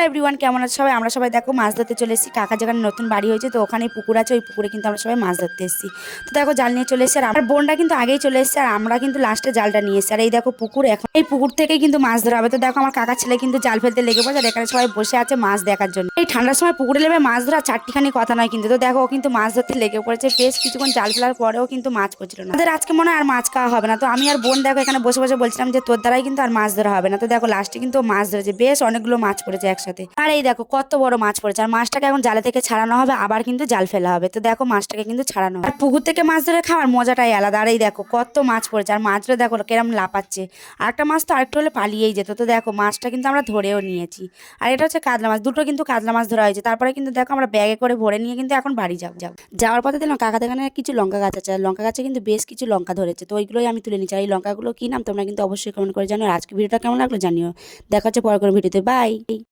Hello everyone, কেমন আছে সবাই? আমরা সবাই দেখো মাছ ধরতে চলে এসেছি। কাকা যেখানে নতুন বাড়ি হয়েছে তো ওখানে পুকুর আছে, ওই পুকুরে কিন্তু আমরা সবাই মাছ ধরতে এসেছি। তো দেখো জাল নিয়ে চলে এসেছে, আর আমার বোনটা কিন্তু আগেই চলে এসেছে, আর আমরা কিন্তু লাস্টে জালটা নিয়ে এসেছি। আর এই দেখো পুকুর, এখন এই পুকুর থেকেই কিন্তু মাছ ধরা হবে। তো দেখো আমার কাকার ছেলে কিন্তু জাল ফেলতে লেগে পড়েছে, আর এখানে সবাই বসে আছে মাছ দেখার জন্য। এই ঠান্ডার সময় পুকুরে নেমে মাছ ধরা চারটিখানি কথা নয় কিন্তু। তো দেখো ও কিন্তু মাছ ধরতে লেগে পড়েছে, বেশ কিছুক্ষণ জাল ফেলার পরেও কিন্তু মাছ পড়ছিল না। আমাদের আজকে মনে হয় আর মাছ খাওয়া হবে না। তো আমি আর বোন দেখো এখানে বসে বসে বলছিলাম যে তোর দ্বারাই কিন্তু আর মাছ ধরা হবে না। তো দেখো লাস্টে কিন্তু ও মাছ ধরেছে, বেশ অনেকগুলো মাছ পড়েছে একসাথে। আর এই দেখো কত বড় মাছ পড়েছে, আর মাছটাকে এখন জালে থেকে ছাড়ানো হবে, আবার কিন্তু জাল ফেলা হবে। তো দেখো মাছটাকে কিন্তু ছাড়ানো হবে, আর পুকুর থেকে মাছ ধরে খাওয়ার মজাটাই আলাদা। আর এই দেখো কত মাছ পড়েছে, আর মাছটা দেখো কেরম লাপাচ্ছে। আর একটা মাছ তো আরেকটু হলে পালিয়েই যেত। তো দেখো মাছটা কিন্তু আমরা ধরেও নিয়েছি। আর এটা হচ্ছে কাতলা মাছ, দুটো কিন্তু কাতলা মাছ ধরা হয়েছে। তারপরে কিন্তু দেখো আমরা ব্যাগে করে ভরে নিয়ে কিন্তু এখন বাড়ি যাওয়ার পথে দিলাম কাকা এখানে কিছু লঙ্কা গাছ আছে, আর লঙ্কা গাছে কিন্তু বেশ কিছু লঙ্কা ধরেছে। তো ওইগুলোই আমি তুলে নিচ্ছি। আর এই লঙ্কাগুলো কি নাম তোমরা কিন্তু অবশ্যই কমেন্ট করে জানিও। আর আজকে ভিডিওটা কেমন লাগলো জানিও। দেখা হচ্ছে পরে কোনো ভিডিওতে, বাই।